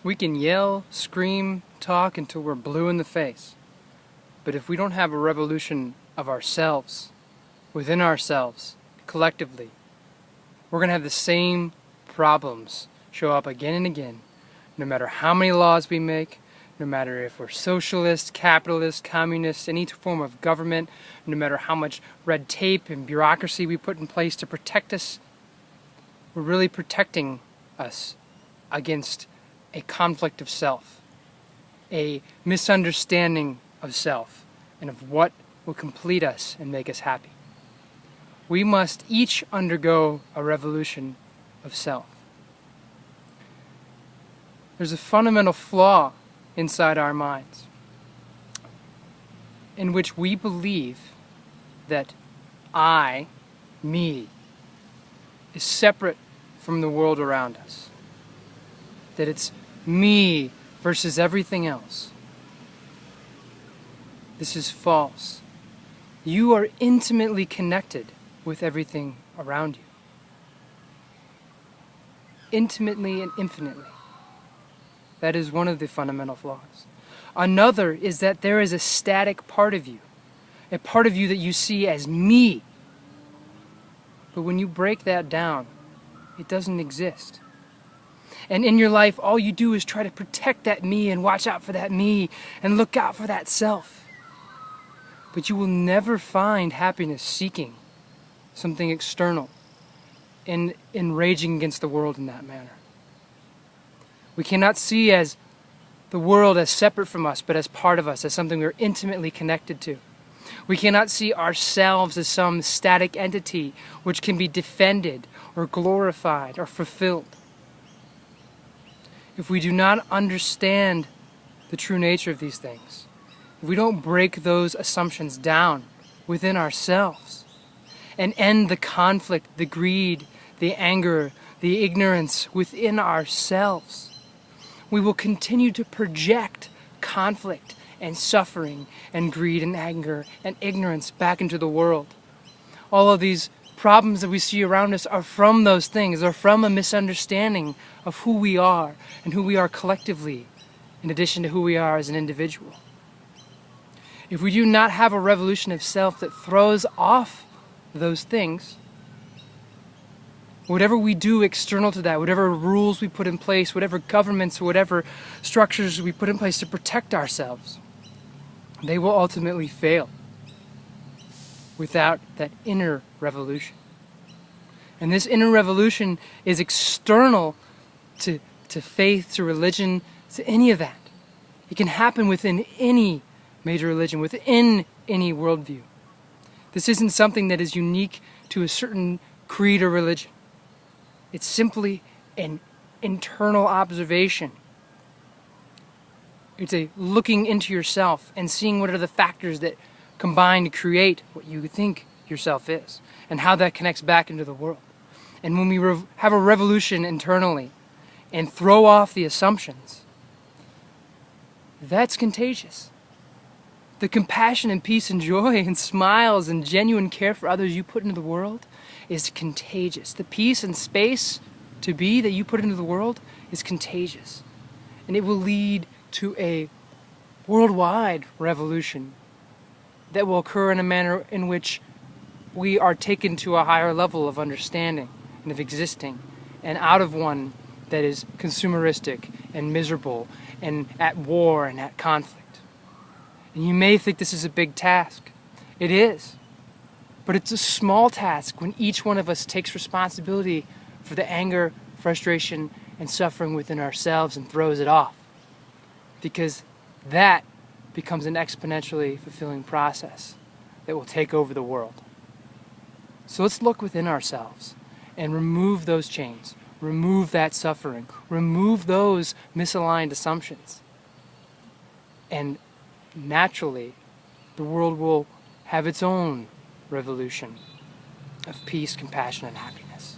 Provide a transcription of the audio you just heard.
We can yell, scream, talk until we're blue in the face. But if we don't have a revolution of ourselves, within ourselves, collectively, we're going to have the same problems show up again and again, no matter how many laws we make, no matter if we're socialist, capitalist, communist, any form of government, no matter how much red tape and bureaucracy we put in place to protect us. We're really protecting us against a conflict of self, a misunderstanding of self, and of what will complete us and make us happy. We must each undergo a revolution of self. There's a fundamental flaw inside our minds in which we believe that I, me, is separate from the world around us. That it's me versus everything else. This is false. You are intimately connected with everything around you. Intimately and infinitely. That is one of the fundamental flaws. Another is that there is a static part of you. A part of you that you see as me. But when you break that down, it doesn't exist. And in your life, all you do is try to protect that me and watch out for that me and look out for that self. But you will never find happiness seeking something external and raging against the world in that manner. We cannot see as the world as separate from us, but as part of us, as something we're intimately connected to. We cannot see ourselves as some static entity which can be defended or glorified or fulfilled. If we do not understand the true nature of these things, if we don't break those assumptions down within ourselves and end the conflict, the greed, the anger, the ignorance within ourselves, we will continue to project conflict and suffering and greed and anger and ignorance back into the world. All of these problems that we see around us are from those things, are from a misunderstanding of who we are and who we are collectively, in addition to who we are as an individual. If we do not have a revolution of self that throws off those things, whatever we do external to that, whatever rules we put in place, whatever governments, whatever structures we put in place to protect ourselves, they will ultimately fail without that inner revolution. And this inner revolution is external to faith, to religion, to any of that. It can happen within any major religion, within any worldview. This isn't something that is unique to a certain creed or religion. It's simply an internal observation. It's a looking into yourself and seeing what are the factors that combine to create what you think yourself is and how that connects back into the world. And when we have a revolution internally and throw off the assumptions, that's contagious. The compassion and peace and joy and smiles and genuine care for others you put into the world is contagious. The peace and space to be that you put into the world is contagious. And it will lead to a worldwide revolution that will occur in a manner in which we are taken to a higher level of understanding and of existing, and out of one that is consumeristic and miserable and at war and at conflict. And you may think this is a big task. It is. But it's a small task when each one of us takes responsibility for the anger, frustration, and suffering within ourselves and throws it off. Because that becomes an exponentially fulfilling process that will take over the world. So let's look within ourselves and remove those chains, remove that suffering, remove those misaligned assumptions. And naturally, the world will have its own revolution of peace, compassion, and happiness.